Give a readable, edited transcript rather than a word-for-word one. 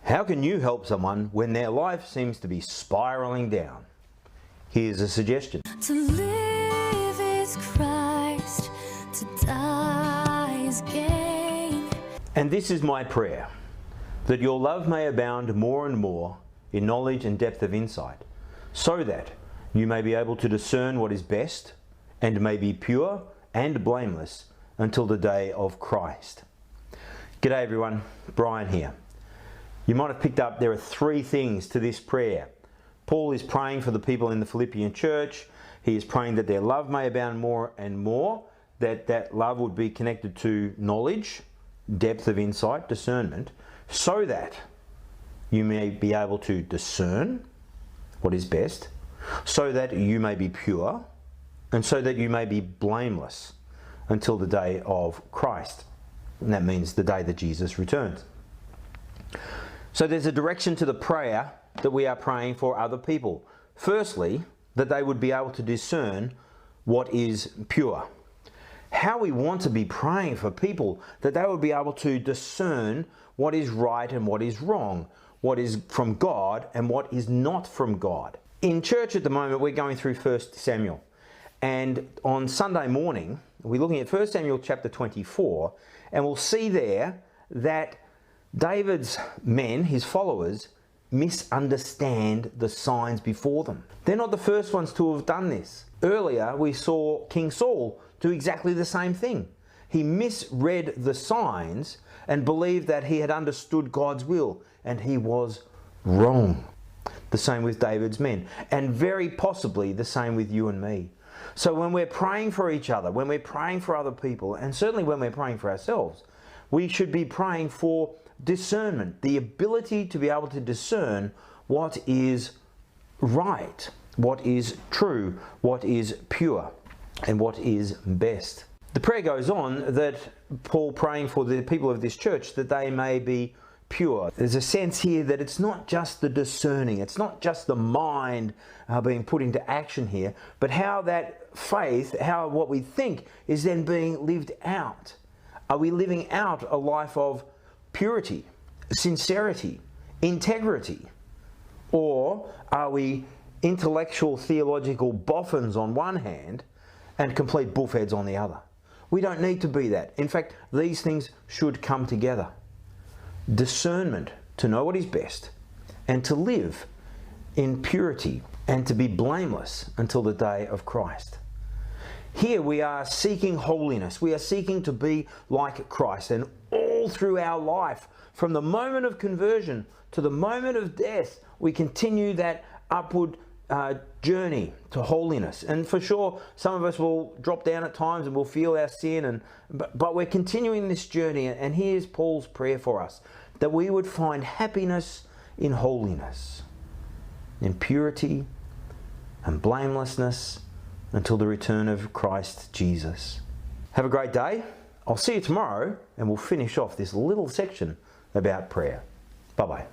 How can you help someone when their life seems to be spiraling down? Here's a suggestion. To live is Christ, to die is gain. And this is my prayer, that your love may abound more and more in knowledge and depth of insight, so that you may be able to discern what is best and may be pure and blameless until the day of Christ. G'day everyone, Brian here. You might have picked up there are three things to this prayer. Paul is praying for the people in the Philippian church. He is praying that their love may abound more and more, that love would be connected to knowledge, depth of insight, discernment, so that you may be able to discern what is best, so that you may be pure, and so that you may be blameless until the day of Christ. And that means the day that Jesus returns. So there's a direction to the prayer that we are praying for other people. Firstly, that they would be able to discern what is pure. How we want to be praying for people, that they would be able to discern what is right and what is wrong, what is from God and what is not from God. In church at the moment, we're going through 1 Samuel. And on Sunday morning, we're looking at 1 Samuel chapter 24, and we'll see there that David's men, his followers, misunderstand the signs before them. They're not the first ones to have done this. Earlier, we saw King Saul do exactly the same thing. He misread the signs and believed that he had understood God's will, and he was wrong. The same with David's men, and very possibly the same with you and me. So when we're praying for each other, when we're praying for other people, and certainly when we're praying for ourselves, we should be praying for discernment, the ability to be able to discern what is right, what is true, what is pure, and what is best. The prayer goes on that Paul praying for the people of this church that they may be pure. There's a sense here that it's not just the discerning, it's not just the mind being put into action here, but how that faith, how what we think is then being lived out. Are we living out a life of purity, sincerity, integrity? Or are we intellectual, theological boffins on one hand and complete bullheads on the other? We don't need to be that. In fact, these things should come together. Discernment, to know what is best, and to live in purity, and to be blameless until the day of Christ. Here we are seeking holiness. We are seeking to be like Christ, and all through our life, from the moment of conversion to the moment of death, we continue that upward journey to holiness. And for sure, some of us will drop down at times and we'll feel our sin, but we're continuing this journey. And here's Paul's prayer for us, that we would find happiness in holiness, in purity and blamelessness until the return of Christ Jesus. Have a great day. I'll see you tomorrow, and we'll finish off this little section about prayer. Bye-bye.